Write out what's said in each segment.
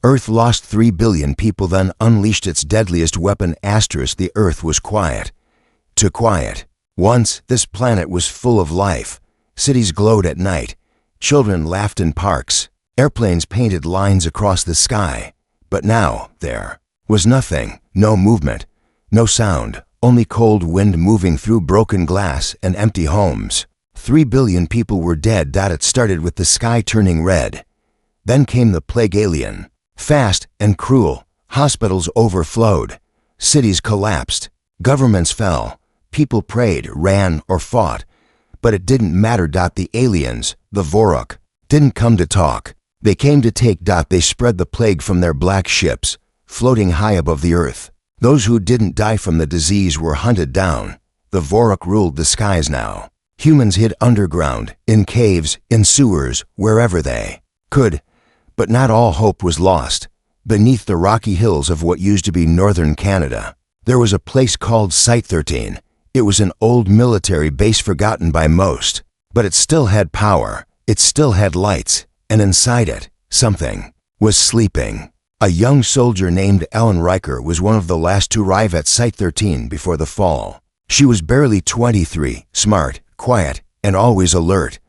Earth lost 3 billion people, then unleashed its deadliest weapon. The Earth was quiet. Too quiet. Once, this planet was full of life. Cities glowed at night. Children laughed in parks. Airplanes painted lines across the sky. But now, there was nothing. No movement. No sound. Only cold wind moving through broken glass and empty homes. 3 billion people were dead. It started with the sky turning red. Then came the plague, alien. Fast and cruel. Hospitals overflowed. Cities collapsed. Governments fell. People prayed, ran, or fought. But it didn't matter. The aliens, the Vorok, didn't come to talk. They came to take. They spread the plague from their black ships, floating high above the earth. Those who didn't die from the disease were hunted down. The Vorok ruled the skies now. Humans hid underground, in caves, in sewers, wherever they could. But not all hope was lost. Beneath the rocky hills of what used to be northern Canada, there was a place called Site 13. It was an old military base forgotten by most. But it still had power. It still had lights. And inside it, something was sleeping. A young soldier named Ellen Riker was one of the last to arrive at Site 13 before the fall. She was barely 23, smart, quiet, and always alert.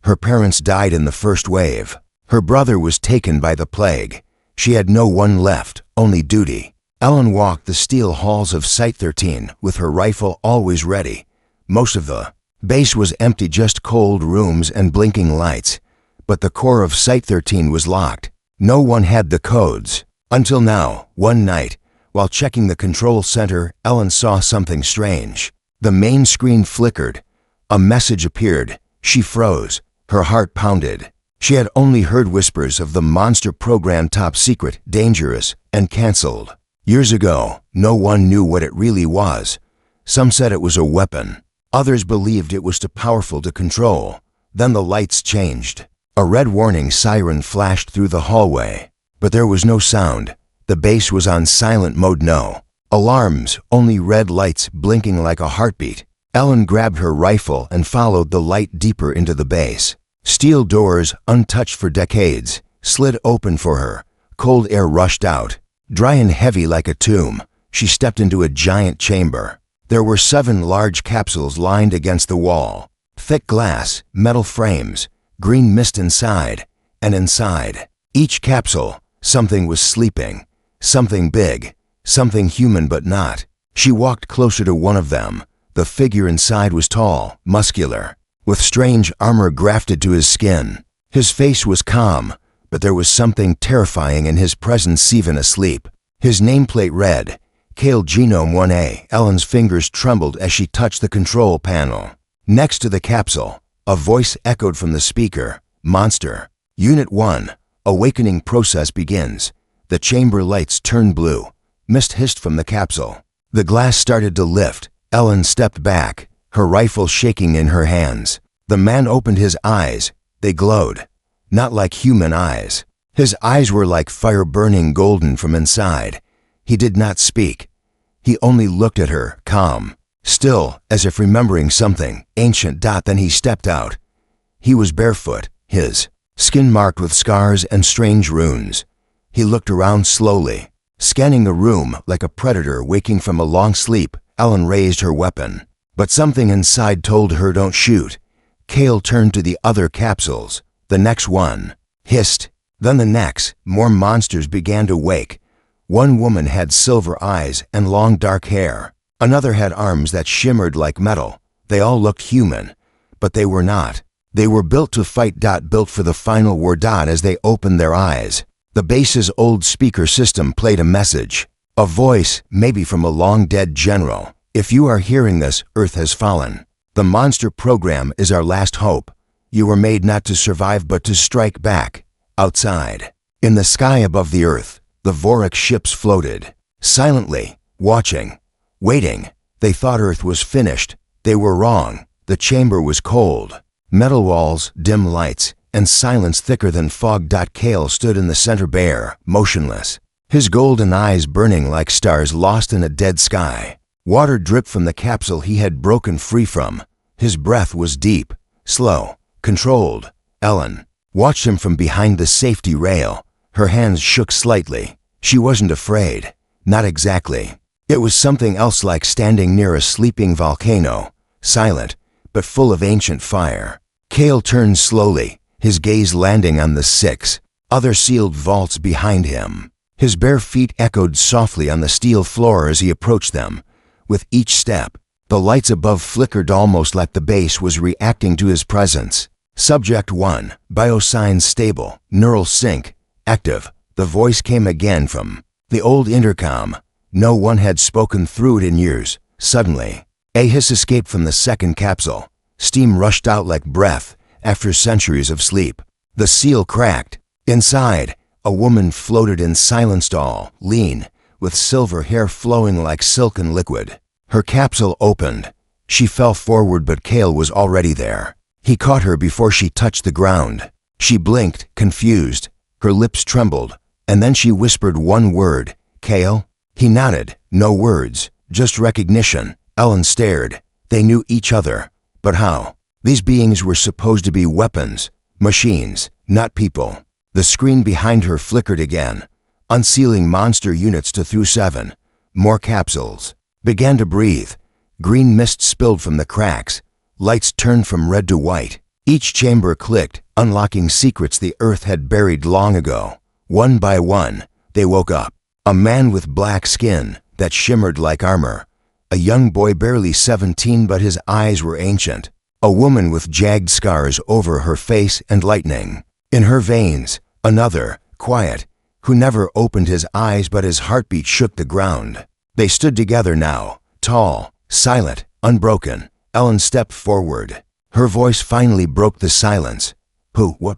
Her parents died in the first wave. Her brother was taken by the plague. She had no one left, only duty. Ellen walked the steel halls of Site 13 with her rifle always ready. Most of the base was empty, just cold rooms and blinking lights. But the core of Site 13 was locked. No one had the codes. Until now, one night, while checking the control center, Ellen saw something strange. The main screen flickered. A message appeared. She froze. Her heart pounded. She had only heard whispers of the monster program, top secret, dangerous, and canceled. Years ago, no one knew what it really was. Some said it was a weapon. Others believed it was too powerful to control. Then the lights changed. A red warning siren flashed through the hallway. But there was no sound. The base was on silent mode. No alarms, only red lights blinking like a heartbeat. Ellen grabbed her rifle and followed the light deeper into the base. Steel doors, untouched for decades, slid open for her. Cold air rushed out. Dry and heavy like a tomb, she stepped into a giant chamber. There were 7 large capsules lined against the wall. Thick glass, metal frames, green mist inside, and inside each capsule, something was sleeping. Something big, something human but not. She walked closer to one of them. The figure inside was tall, muscular, with strange armor grafted to his skin. His face was calm, but there was something terrifying in his presence. Even asleep. His nameplate read, Kale Genome 1A. Ellen's fingers trembled as she touched the control panel. Next to the capsule, a voice echoed from the speaker. Monster. Unit 1. Awakening process begins. The chamber lights turned blue. Mist hissed from the capsule. The glass started to lift. Ellen stepped back, her rifle shaking in her hands. The man opened his eyes. They glowed. Not like human eyes. His eyes were like fire, burning golden from inside. He did not speak. He only looked at her, calm, still, as if remembering something ancient. Then he stepped out. He was barefoot, his skin marked with scars and strange runes. He looked around slowly, scanning the room like a predator waking from a long sleep. Ellen raised her weapon, but something inside told her, don't shoot. Kale turned to the other capsules. The next one hissed, then the next. More monsters began to wake. One woman had silver eyes and long dark hair. Another had arms that shimmered like metal. They all looked human, but they were not. They were built to fight. Built for the final war. As they opened their eyes, the base's old speaker system played a message. A voice, maybe from a long-dead general. If you are hearing this, Earth has fallen. The monster program is our last hope. You were made not to survive but to strike back. Outside, in the sky above the Earth, the Vorok ships floated, silently, watching, waiting. They thought Earth was finished. They were wrong. The chamber was cold. Metal walls, dim lights, and silence thicker than fog. Kale stood in the center, bare, motionless, his golden eyes burning like stars lost in a dead sky. Water dripped from the capsule he had broken free from. His breath was deep, slow, controlled. Ellen watched him from behind the safety rail. Her hands shook slightly. She wasn't afraid. Not exactly. It was something else, like standing near a sleeping volcano, silent, but full of ancient fire. Cale turned slowly, his gaze landing on the 6 other sealed vaults behind him. His bare feet echoed softly on the steel floor as he approached them. With each step, the lights above flickered, almost like the base was reacting to his presence. Subject 1, biosigns stable, neural sync, active. The voice came again from the old intercom. No one had spoken through it in years. Suddenly, a hiss escaped from the second capsule. Steam rushed out like breath after centuries of sleep. The seal cracked. Inside, a woman floated in silent stall, lean, with silver hair flowing like silken liquid. Her capsule opened. She fell forward, but Cale was already there. He caught her before she touched the ground. She blinked, confused. Her lips trembled, and then she whispered one word, "Cale?" He nodded. No words, just recognition. Ellen stared. They knew each other. But how? These beings were supposed to be weapons, machines, not people. The screen behind her flickered again, unsealing monster units to through 7. More capsules. Began to breathe. Green mist spilled from the cracks. Lights turned from red to white. Each chamber clicked, unlocking secrets the Earth had buried long ago. One by one, they woke up. A man with black skin that shimmered like armor. A young boy barely 17, but his eyes were ancient. A woman with jagged scars over her face and lightning in her veins. Another, quiet, who never opened his eyes, but his heartbeat shook the ground. They stood together now, tall, silent, unbroken. Ellen stepped forward. Her voice finally broke the silence. What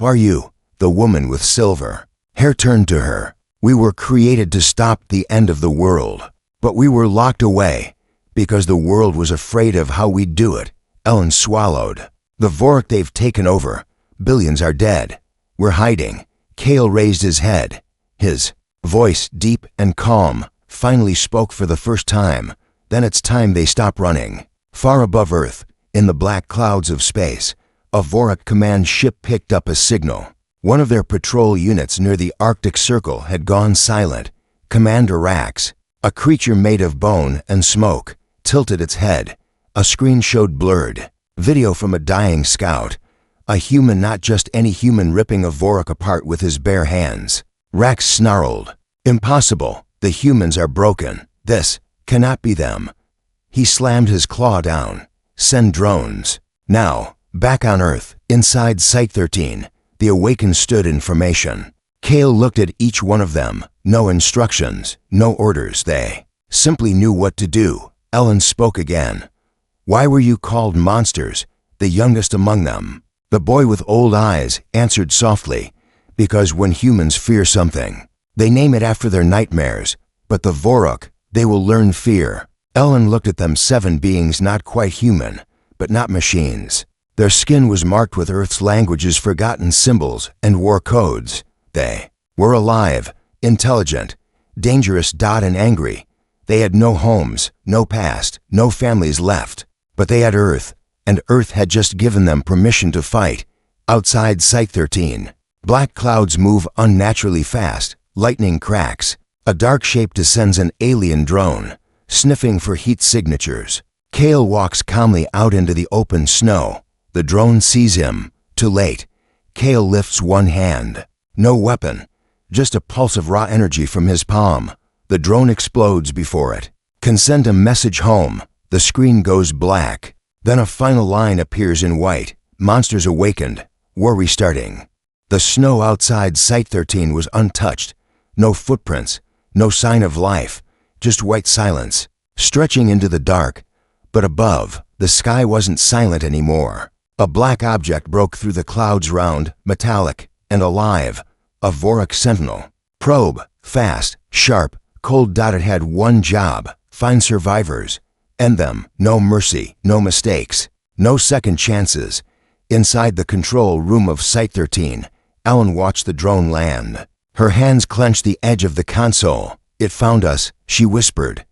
are you?" The woman with silver hair turned to her. "We were created to stop the end of the world, but we were locked away because the world was afraid of how we'd do it." Ellen swallowed. "The Vork, they've taken over. Billions are dead. We're hiding." Cale raised his head. His voice, deep and calm, finally spoke for the first time. "Then it's time they stop running." Far above Earth, in the black clouds of space, a Vork command ship picked up a signal. One of their patrol units near the Arctic Circle had gone silent. Commander Rax, a creature made of bone and smoke, tilted its head. A screen showed blurred video from a dying scout. A human, not just any human, ripping a Vork apart with his bare hands. Rax snarled, "Impossible. The humans are broken. This cannot be them." He slammed his claw down. "Send drones." Now, back on Earth, inside Site 13, the Awakened stood in formation. Cale looked at each one of them. No instructions, no orders. They simply knew what to do. Ellen spoke again. "Why were you called monsters, the youngest among them?" The boy with old eyes answered softly, "Because when humans fear something, they name it after their nightmares. But the Vorok, they will learn fear." Ellen looked at them, 7 beings not quite human, but not machines. Their skin was marked with Earth's languages, forgotten symbols, and war codes. They were alive, intelligent, dangerous, and angry. They had no homes, no past, no families left. But they had Earth, and Earth had just given them permission to fight. Outside Site 13, black clouds move unnaturally fast. Lightning cracks. A dark shape descends, an alien drone, sniffing for heat signatures. Cale walks calmly out into the open snow. The drone sees him. Too late. Cale lifts one hand. No weapon, just a pulse of raw energy from his palm. The drone explodes before it. "Can send a message home." The screen goes black. Then a final line appears in white. "Monsters awakened. War restarting." The snow outside Site 13 was untouched. No footprints, no sign of life, just white silence, stretching into the dark. But above, the sky wasn't silent anymore. A black object broke through the clouds, round, metallic, and alive. A Vorok sentinel. Probe, fast, sharp, cold. It had one job: find survivors. End them. No mercy, no mistakes, no second chances. Inside the control room of Site 13, Ellen watched the drone land. Her hands clenched the edge of the console. "It found us," she whispered.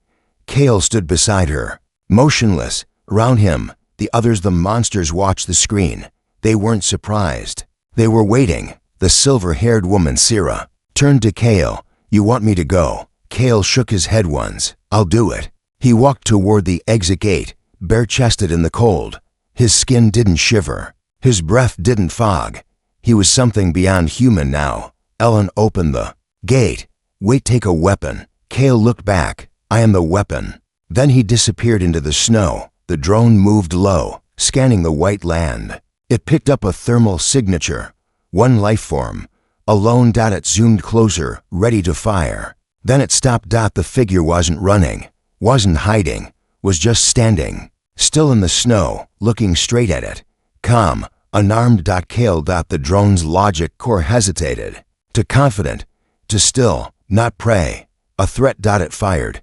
Cale stood beside her, motionless. Around him, the others, the monsters, watched the screen. They weren't surprised. They were waiting. The silver-haired woman, Sira, turned to Kale. You want me to go? Kale shook his head once. I'll do it. He walked toward the exit gate, bare-chested in the cold. His skin didn't shiver. His breath didn't fog. He was something beyond human now. Ellen opened the gate. Wait, take a weapon. Kale looked back. I am the weapon. Then he disappeared into the snow. The drone moved low, scanning the white land. It picked up a thermal signature. One life form. A lone dot. It zoomed closer, ready to fire. Then it stopped. The figure wasn't running, wasn't hiding, was just standing, still in the snow, looking straight at it. Calm, unarmed. Kale. The drone's logic core hesitated. To confident, to still, not prey. A threat. It fired.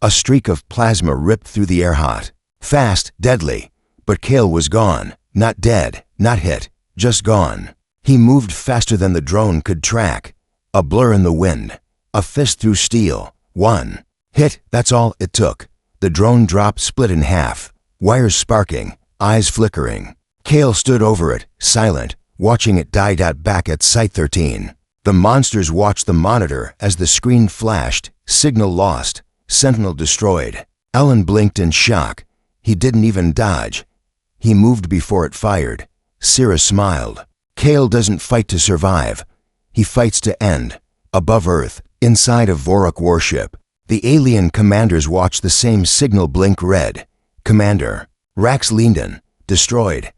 A streak of plasma ripped through the air, hot, fast, deadly. But Kale was gone, not dead, not hit, just gone. He moved faster than the drone could track. A blur in the wind, a fist through steel. One hit, that's all it took. The drone dropped, split in half, wires sparking, eyes flickering. Kale stood over it, silent, watching it die. Back at Site 13. The monsters watched the monitor as the screen flashed. Signal lost. Sentinel destroyed. Ellen blinked in shock. He didn't even dodge. He moved before it fired. Sira smiled. Kale doesn't fight to survive. He fights to end. Above Earth, inside a Vorok warship, the alien commanders watched the same signal blink red. Commander. Rax leaned in. Destroyed.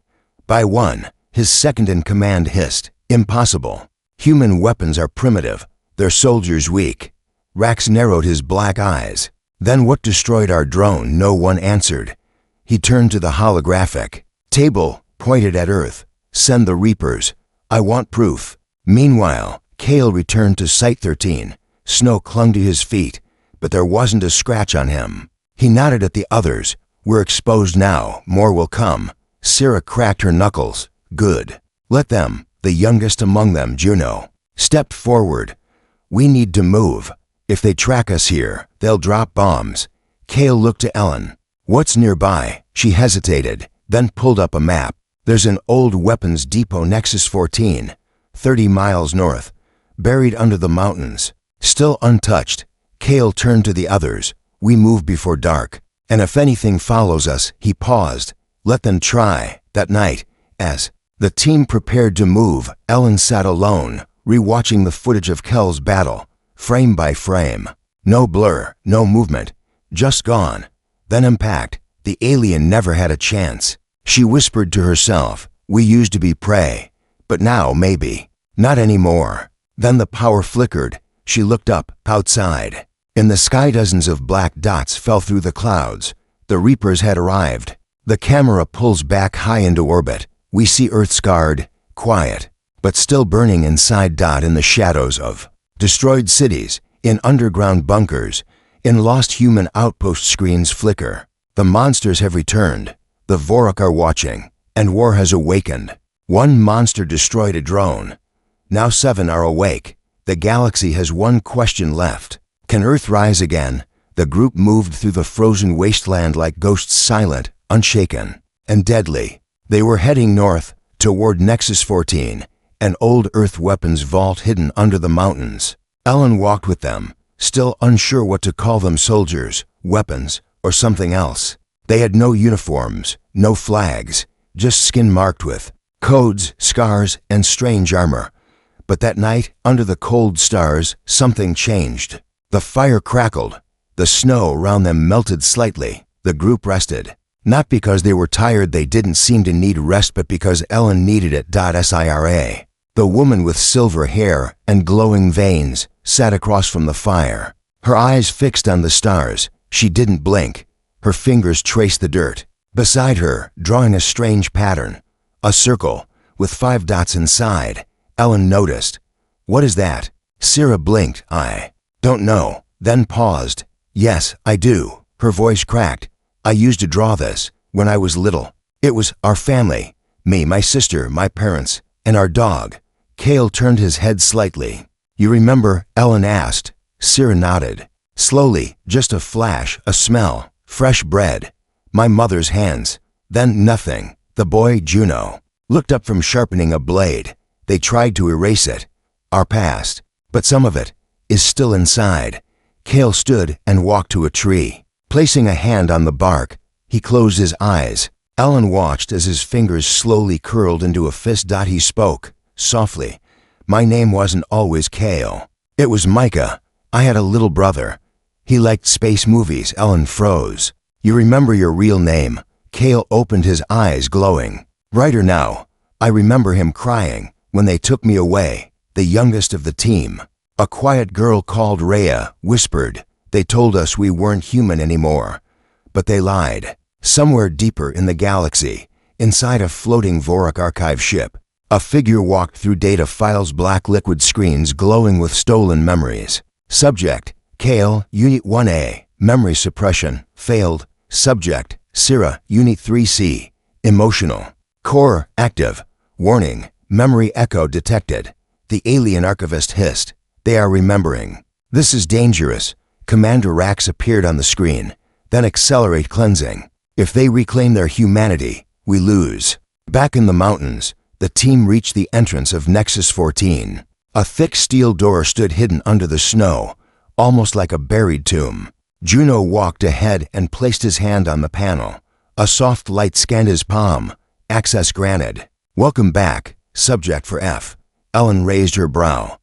By one, his second-in-command hissed. Impossible. Human weapons are primitive. Their soldiers weak. Rax narrowed his black eyes. Then what destroyed our drone? No one answered. He turned to the holographic table, pointed at Earth. Send the Reapers. I want proof. Meanwhile, Kale returned to Site 13. Snow clung to his feet, but there wasn't a scratch on him. He nodded at the others. We're exposed now. More will come. Sira cracked her knuckles. Good. Let them, the youngest among them, Juno, stepped forward. We need to move. If they track us here, they'll drop bombs. Kale looked to Ellen. What's nearby? She hesitated, then pulled up a map. There's an old weapons depot, Nexus 14, 30 miles north, buried under the mountains, still untouched. Kale turned to the others. We move before dark, and if anything follows us, he paused. Let them try. That night, as the team prepared to move, Ellen sat alone, rewatching the footage of Kel's battle. Frame by frame. No blur, no movement. Just gone. Then impact. The alien never had a chance. She whispered to herself, we used to be prey. But now, maybe. Not anymore. Then the power flickered. She looked up, outside. In the sky, dozens of black dots fell through the clouds. The Reapers had arrived. The camera pulls back high into orbit. We see Earth scarred, quiet, but still burning inside. In the shadows of destroyed cities, in underground bunkers, in lost human outpost, screens flicker. The monsters have returned. The Vorok are watching, and war has awakened. One monster destroyed a drone. Now 7 are awake. The galaxy has one question left. Can Earth rise again? The group moved through the frozen wasteland like ghosts, silent, unshaken, and deadly. They were heading north, toward Nexus 14, an old Earth weapons vault hidden under the mountains. Ellen walked with them, still unsure what to call them, soldiers, weapons, or something else. They had no uniforms, no flags, just skin marked with codes, scars, and strange armor. But that night, under the cold stars, something changed. The fire crackled. The snow around them melted slightly. The group rested. Not because they were tired, they didn't seem to need rest, but because Ellen needed it. Sira, the woman with silver hair and glowing veins, sat across from the fire. Her eyes fixed on the stars. She didn't blink. Her fingers traced the dirt. Beside her, drawing a strange pattern. A circle, with 5 dots inside. Ellen noticed. What is that? Sira blinked. I don't know. Then paused. Yes, I do. Her voice cracked. I used to draw this when I was little. It was our family. Me, my sister, my parents, and our dog. Kale turned his head slightly. You remember? Ellen asked. Sira nodded. Slowly, just a flash, a smell, fresh bread. My mother's hands. Then nothing. The boy, Juno, looked up from sharpening a blade. They tried to erase it, our past, but some of it is still inside. Cale stood and walked to a tree. Placing a hand on the bark, he closed his eyes. Ellen watched as his fingers slowly curled into a fist. He spoke, softly. My name wasn't always Cale. It was Micah. I had a little brother. He liked space movies. Ellen froze. You remember your real name? Cale opened his eyes, glowing. Brighter now. I remember him crying when they took me away, the youngest of the team. A quiet girl called Rhea whispered. They told us we weren't human anymore. But they lied. Somewhere deeper in the galaxy, inside a floating Vorak archive ship, a figure walked through data files, black liquid screens glowing with stolen memories. Subject, Cale, Unit 1A, memory suppression, failed. Subject, Syrah, Unit 3C, emotional. Core, active. Warning, memory echo detected. The alien archivist hissed. They are remembering. This is dangerous. Commander Rax appeared on the screen. Then accelerate cleansing. If they reclaim their humanity, we lose. Back in the mountains, the team reached the entrance of Nexus 14. A thick steel door stood hidden under the snow, almost like a buried tomb. Juno walked ahead and placed his hand on the panel. A soft light scanned his palm. Access granted. Welcome back, subject for F. Ellen raised her brow.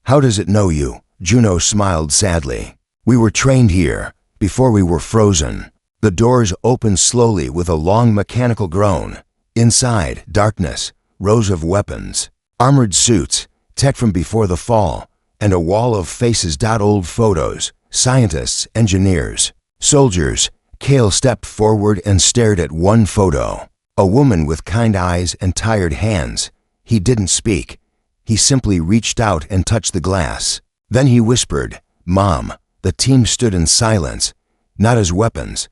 How does it know you? Juno smiled sadly. We were trained here, before we were frozen. The doors opened slowly with a long mechanical groan. Inside, darkness, rows of weapons, armored suits, tech from before the fall, and a wall of faces. Old photos, scientists, engineers, soldiers. Cale stepped forward and stared at one photo. A woman with kind eyes and tired hands. He didn't speak. He simply reached out and touched the glass. Then he whispered, Mom. The team stood in silence, not as weapons,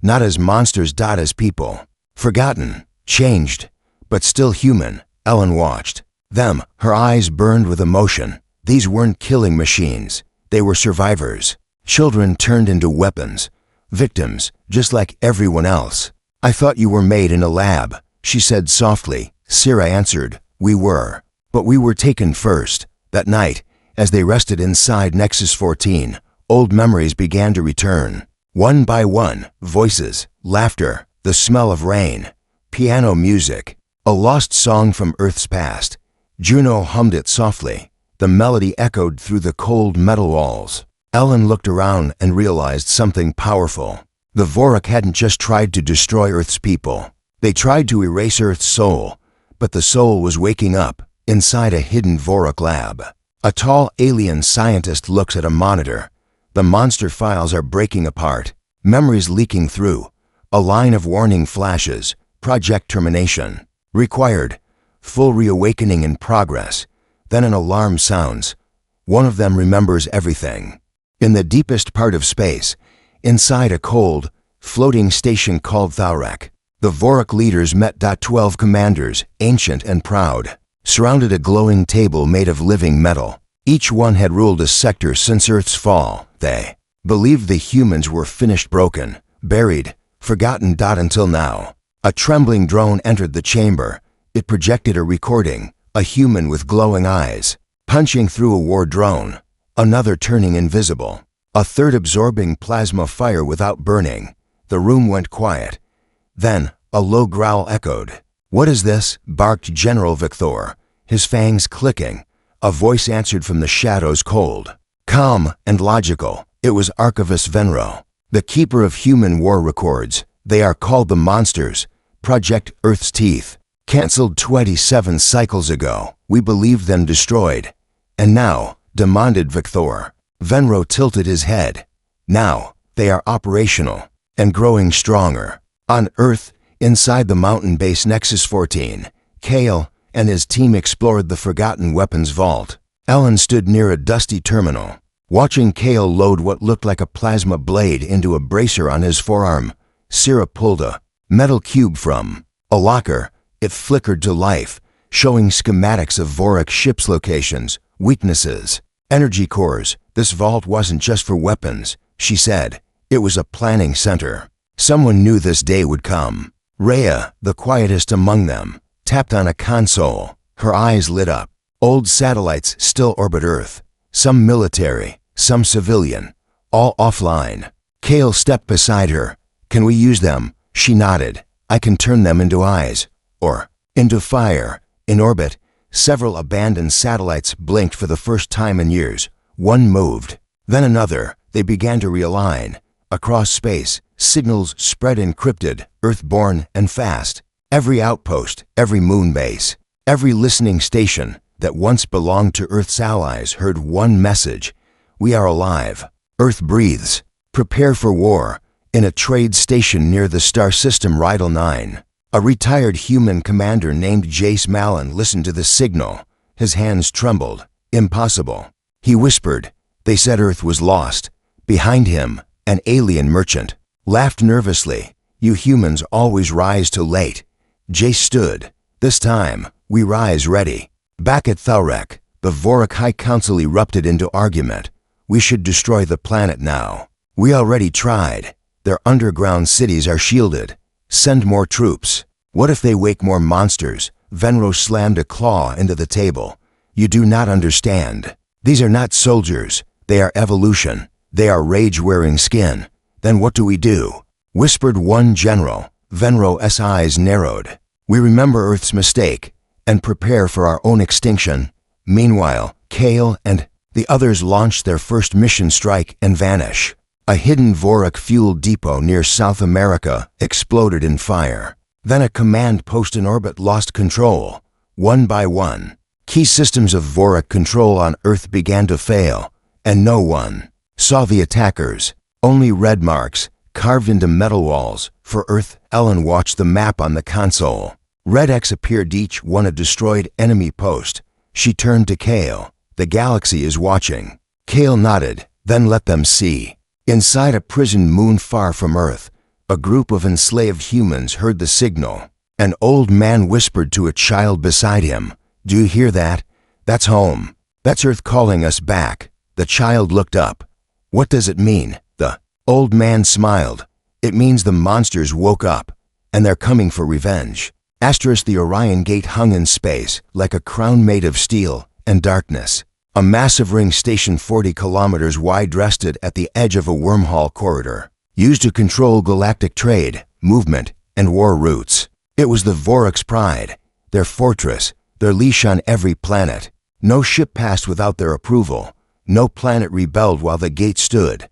not as monsters. As people. Forgotten, changed, but still human. Ellen watched them. Her eyes burned with emotion. These weren't killing machines. They were survivors. Children turned into weapons. Victims, just like everyone else. I thought you were made in a lab, she said softly. Syrah answered, we were. But we were taken first. That night, as they rested inside Nexus 14, old memories began to return. One by one, voices, laughter, the smell of rain, piano music, a lost song from Earth's past. Juno hummed it softly. The melody echoed through the cold metal walls. Ellen looked around and realized something powerful. The Vorak hadn't just tried to destroy Earth's people. They tried to erase Earth's soul, but the soul was waking up inside a hidden Vorak lab. A tall alien scientist looks at a monitor. The monster files are breaking apart, memories leaking through. A line of warning flashes. Project termination. Required. Full reawakening in progress. Then an alarm sounds. One of them remembers everything. In the deepest part of space, inside a cold, floating station called Thaurak, the Vorak leaders met. 12 commanders, ancient and proud, surrounded a glowing table made of living metal. Each one had ruled a sector since Earth's fall. They believed the humans were finished, broken, buried, forgotten. Until now. A trembling drone entered the chamber. It projected a recording, a human with glowing eyes, punching through a war drone, another turning invisible, a third absorbing plasma fire without burning. The room went quiet. Then, a low growl echoed. What is this? Barked General Victor, his fangs clicking. A voice answered from the shadows, cold, calm, and logical. It was Archivist Venro, the keeper of human war records. They are called the Monsters. Project Earth's Teeth. Cancelled 27 cycles ago. We believed them destroyed. And now, demanded Victor. Venro tilted his head. Now, they are operational and growing stronger. On Earth, inside the mountain base Nexus 14, Cale and his team explored the Forgotten Weapons Vault. Ellen stood near a dusty terminal, watching Cale load what looked like a plasma blade into a bracer on his forearm. Syrah pulled a metal cube from a locker. It flickered to life, showing schematics of Vorak ships' locations, weaknesses, energy cores. This vault wasn't just for weapons, she said. It was a planning center. Someone knew this day would come. Rhea, the quietest among them, tapped on a console. Her eyes lit up. Old satellites still orbit Earth. Some military, some civilian, all offline. Kale stepped beside her. Can we use them? She nodded. I can turn them into eyes. Or into fire. In orbit, several abandoned satellites blinked for the first time in years. One moved. Then another. They began to realign. Across space, signals spread encrypted, Earth-born and fast. Every outpost, every moon base, every listening station that once belonged to Earth's allies heard one message. We are alive. Earth breathes. Prepare for war. In a trade station near the star system Rydal 9, a retired human commander named Jace Malin listened to the signal. His hands trembled. Impossible. He whispered. They said Earth was lost. Behind him, an alien merchant laughed nervously. You humans always rise too late. Jace stood. This time, we rise ready. Back at Thalrek, the Vorik High Council erupted into argument. We should destroy the planet now. We already tried. Their underground cities are shielded. Send more troops. What if they wake more monsters? Venro slammed a claw into the table. You do not understand. These are not soldiers. They are evolution. They are rage-wearing skin. Then what do we do? Whispered one general. Venro's eyes narrowed. We remember Earth's mistake and prepare for our own extinction. Meanwhile, Kale and the others launched their first mission strike and vanish. A hidden Vorik-fueled depot near South America exploded in fire. Then a command post in orbit lost control. One by one, key systems of Vorik control on Earth began to fail, and no one saw the attackers. Only red marks carved into metal walls. For Earth, Ellen watched the map on the console. Red X appeared each one a destroyed enemy post. She turned to Kale. The galaxy is watching. Kale nodded, then let them see. Inside a prison moon far from Earth, a group of enslaved humans heard the signal. An old man whispered to a child beside him. Do you hear that? That's home. That's Earth calling us back. The child looked up. What does it mean? The old man smiled. It means the monsters woke up, and they're coming for revenge. The Orion Gate hung in space, like a crown made of steel and darkness. A massive ring station 40 kilometers wide rested at the edge of a wormhole corridor, used to control galactic trade, movement, and war routes. It was the Vorik's pride, their fortress, their leash on every planet. No ship passed without their approval. No planet rebelled while the gate stood.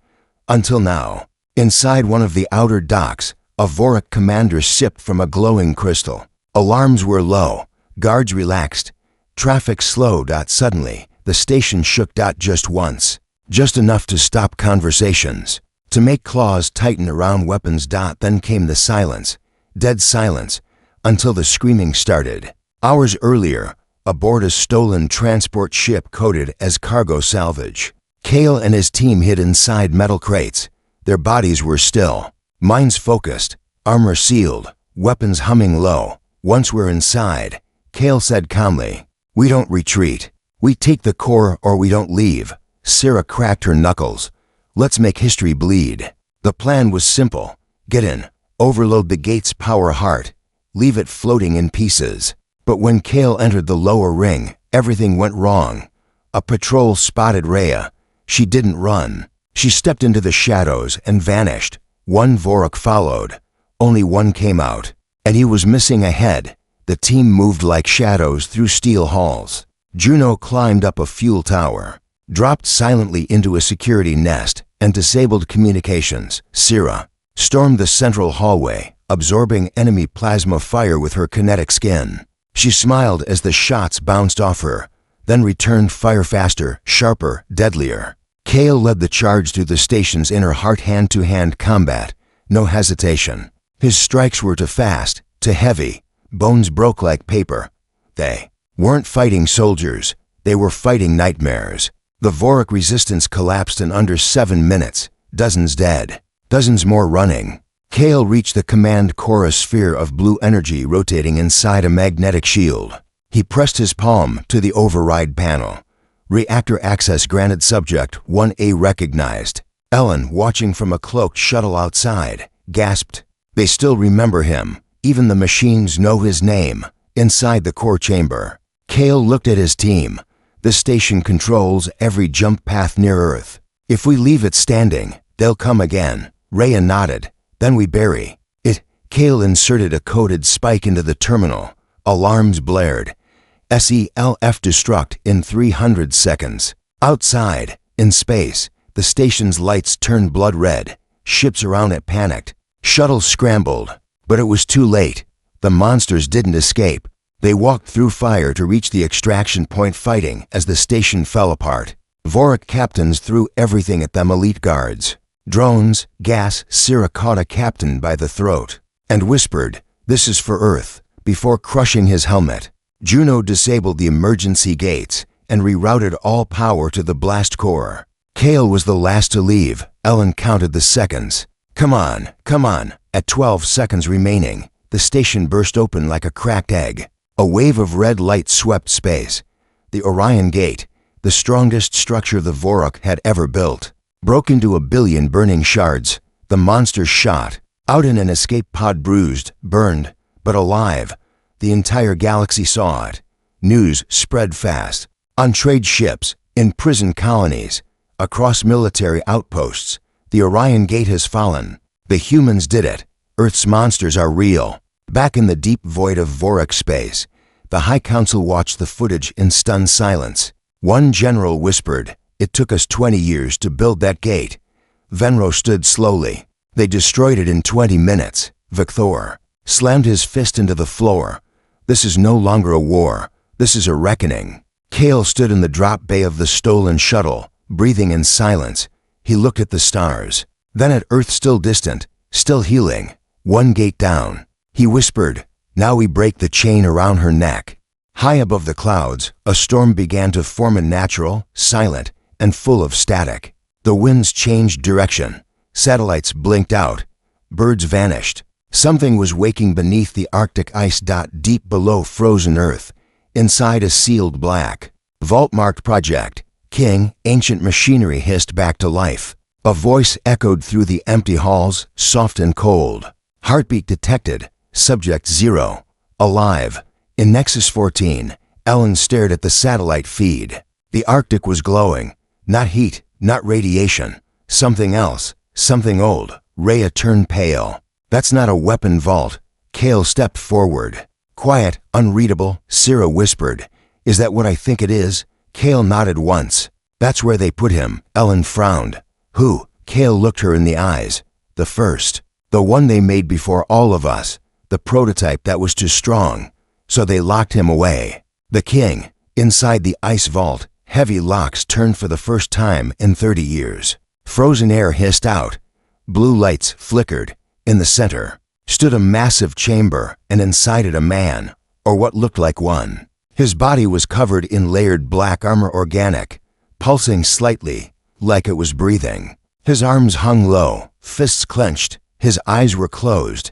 Until now. Inside one of the outer docks, a Vorik commander sipped from a glowing crystal. Alarms were low. Guards relaxed. Traffic slowed. Suddenly, the station shook. Just once. Just enough to stop conversations. To make claws tighten around weapons. Then came the silence. Dead silence. Until the screaming started. Hours earlier, aboard a stolen transport ship coded as cargo salvage. Kale and his team hid inside metal crates. Their bodies were still. Minds focused. Armor sealed. Weapons humming low. Once we're inside, Kale said calmly, we don't retreat. We take the core or we don't leave. Sarah cracked her knuckles. Let's make history bleed. The plan was simple. Get in. Overload the gate's power heart. Leave it floating in pieces. But when Kale entered the lower ring, everything went wrong. A patrol spotted Rhea. She didn't run. She stepped into the shadows and vanished. One Vorik followed. Only one came out. And he was missing a head. The team moved like shadows through steel halls. Juno climbed up a fuel tower, dropped silently into a security nest, and disabled communications. Syrah stormed the central hallway, absorbing enemy plasma fire with her kinetic skin. She smiled as the shots bounced off her, then returned fire faster, sharper, deadlier. Kale led the charge through the station's inner heart. Hand-to-hand combat. No hesitation. His strikes were too fast, too heavy. Bones broke like paper. They weren't fighting soldiers. They were fighting nightmares. The Vorik resistance collapsed in under 7 minutes. Dozens dead. Dozens more running. Kale reached the command core, a sphere of blue energy rotating inside a magnetic shield. He pressed his palm to the override panel. Reactor access granted. Subject 1A recognized. Ellen, watching from a cloaked shuttle outside, gasped. They still remember him. Even the machines know his name. Inside the core chamber, Kale looked at his team. The station controls every jump path near Earth. If we leave it standing, they'll come again. Rhea nodded. Then we bury it. Kale inserted a coded spike into the terminal. Alarms blared. SELF destruct in 300 seconds. Outside, in space, the station's lights turned blood red. Ships around it panicked. Shuttles scrambled. But it was too late. The monsters didn't escape. They walked through fire to reach the extraction point, fighting as the station fell apart. Vorak captains threw everything at them. Elite guards. Drones, gas. Syrah caught a captain by the throat and whispered, "This is for Earth," before crushing his helmet. Juno disabled the emergency gates and rerouted all power to the blast core. Kale was the last to leave. Ellen counted the seconds. Come on, come on. At 12 seconds remaining, the station burst open like a cracked egg. A wave of red light swept space. The Orion Gate, the strongest structure the Vorak had ever built, broke into a billion burning shards. The monsters shot out in an escape pod, bruised, burned, but alive. The entire galaxy saw it. News spread fast. On trade ships, in prison colonies, across military outposts, the Orion Gate has fallen. The humans did it. Earth's monsters are real. Back in the deep void of Vorak space, the High Council watched the footage in stunned silence. One general whispered, "It took us 20 years to build that gate." Venro stood slowly. "They destroyed it in 20 minutes. Victor slammed his fist into the floor. "This is no longer a war. This is a reckoning." Kale stood in the drop bay of the stolen shuttle, breathing in silence. He looked at the stars, then at Earth, still distant, still healing. One gate down. He whispered, "Now we break the chain around her neck." High above the clouds, a storm began to form, natural, silent, and full of static. The winds changed direction. Satellites blinked out. Birds vanished. Something was waking beneath the Arctic ice. Deep below frozen Earth, inside a sealed black vault marked Project King, ancient machinery hissed back to life. A voice echoed through the empty halls, soft and cold. Heartbeat detected. Subject 0. Alive. In Nexus 14, Ellen stared at the satellite feed. The Arctic was glowing. Not heat, not radiation. Something else. Something old. Rhea turned pale. "That's not a weapon vault." Kale stepped forward. "Quiet, unreadable," Syrah whispered. "Is that what I think it is?" Kale nodded once. "That's where they put him." Ellen frowned. "Who?" Kale looked her in the eyes. "The first. The one they made before all of us. The prototype that was too strong. So they locked him away." The king. Inside the ice vault, heavy locks turned for the first time in 30 years. Frozen air hissed out. Blue lights flickered. In the center stood a massive chamber, and inside it a man, or what looked like one. His body was covered in layered black armor, organic, pulsing slightly, like it was breathing. His arms hung low, fists clenched. His eyes were closed,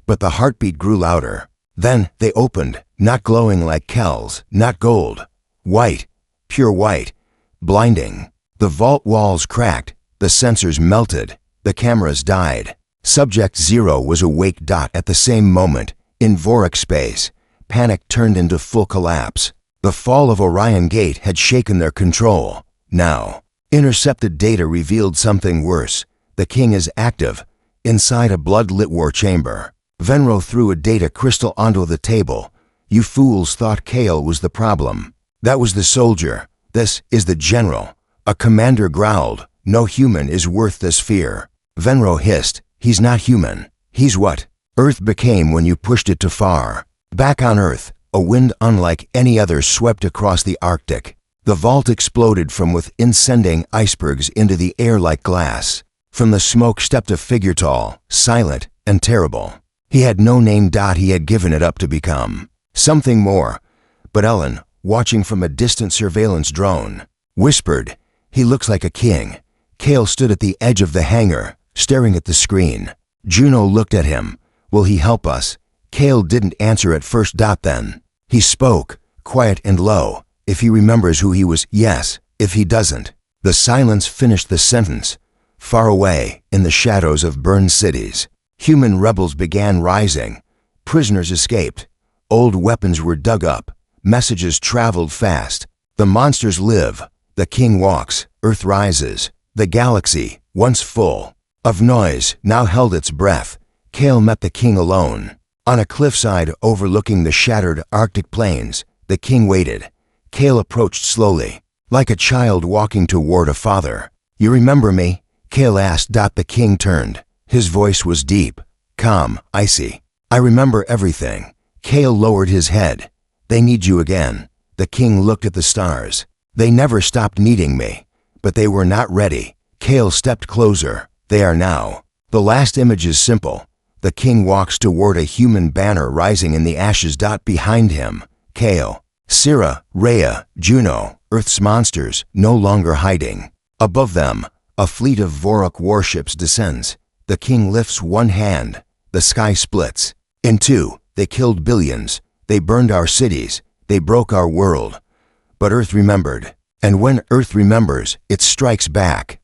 but the heartbeat grew louder. Then they opened, not glowing like Kel's, not gold. White, pure white, blinding. The vault walls cracked, the sensors melted, the cameras died. Subject 0 was awake. At the same moment, in Vorak space, panic turned into full collapse. The fall of Orion Gate had shaken their control. Now, intercepted data revealed something worse. The king is active, inside a blood-lit war chamber. Venro threw a data crystal onto the table. "You fools thought Kale was the problem. That was the soldier. This is the general." A commander growled, "No human is worth this fear." Venro hissed, "He's not human. He's what Earth became when you pushed it too far." Back on Earth, a wind unlike any other swept across the Arctic. The vault exploded from within, sending icebergs into the air like glass. From the smoke stepped a figure, tall, silent, and terrible. He had no name. He had given it up to become something more. But Ellen, watching from a distant surveillance drone, whispered, "He looks like a king." Kale stood at the edge of the hangar, staring at the screen. Juno looked at him. "Will he help us?" Kale didn't answer at first. Then he spoke, quiet and low. "If he remembers who he was, yes. If he doesn't." The silence finished the sentence. Far away, in the shadows of burned cities, human rebels began rising. Prisoners escaped. Old weapons were dug up, Messages traveled fast. The monsters live. The king walks. Earth rises. The galaxy, once full of noise, now held its breath. Kale met the king alone. On a cliffside overlooking the shattered Arctic plains, the king waited. Kale approached slowly, like a child walking toward a father. "You remember me?" Kale asked. The king turned. His voice was deep, calm, icy. "I remember everything." Kale lowered his head. "They need you again." The king looked at the stars. "They never stopped needing me, but they were not ready." Kale stepped closer. "They are now." The last image is simple. The king walks toward a human banner rising in the ashes. Behind him, Kale, Sira, Rhea, Juno, Earth's monsters, no longer hiding. Above them, a fleet of Vorok warships descends. The king lifts one hand. The sky splits. In two, they killed billions. They burned our cities. They broke our world. But Earth remembered. And when Earth remembers, it strikes back.